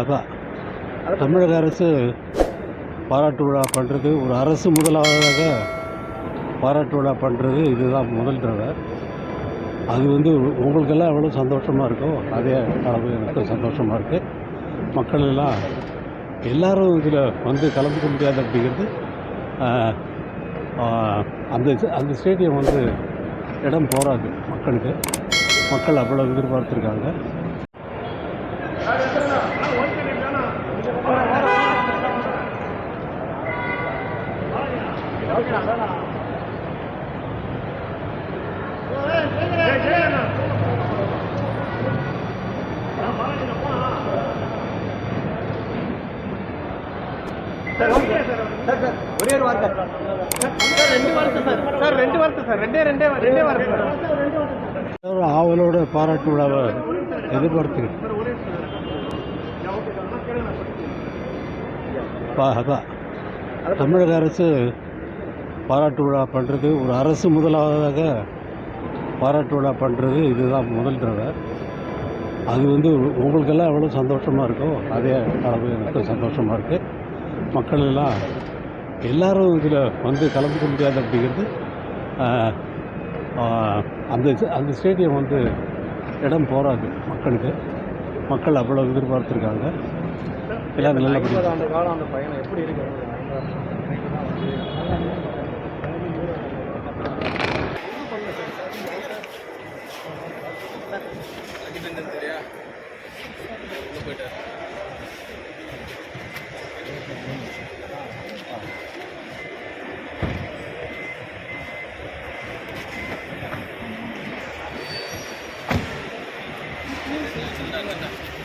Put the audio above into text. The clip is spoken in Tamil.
அதான் தமிழக அரசு பாராட்டு விழா பண்ணுறது, ஒரு அரசு முதலாவதாக பாராட்டு விழா பண்ணுறது இதுதான் முதல் தடவை. அது உங்களுக்கெல்லாம் எவ்வளோ சந்தோஷமாக இருக்கோ அதே அளவு எனக்கு சந்தோஷமாக இருக்குது. மக்கள் எல்லாம் எல்லோரும் இதில் கலந்துக்க முடியாது அப்படிங்கிறது. அந்த அந்த ஸ்டேடியம் இடம் போகாது மக்களுக்கு. மக்கள் அவ்வளோ எதிர்பார்த்துருக்காங்க. ஒரே ஒரு வார்த்தை சார், ரெண்டு வார்த்தை சார், ரெண்டே வார்த்தை. ஆவலோட பாராட்டு விழாவை எதிர்பார்த்துக்கிட்டு அதான் தமிழக அரசு பாராட்டு விழா பண்ணுறது, ஒரு அரசு முதலாவதாக பாராட்டு விழா பண்ணுறது இதுதான் முதல் தடவை. அது உங்களுக்கெல்லாம் எவ்வளோ சந்தோஷமாக இருக்கோ அதே அளவு எனக்கு சந்தோஷமாக இருக்குது. மக்கள் எல்லாம் எல்லோரும் இதில் கலந்துக்க முடியாது அப்படிங்கிறது. அந்த அந்த ஸ்டேடியம் இடம் போகாது மக்களுக்கு. மக்கள் அவ்வளோ எதிர்பார்த்துருக்காங்க. எல்லாம் நல்லபடியாக அந்த காலம் அந்த பயணம் எப்படி இருக்கு? சின்ன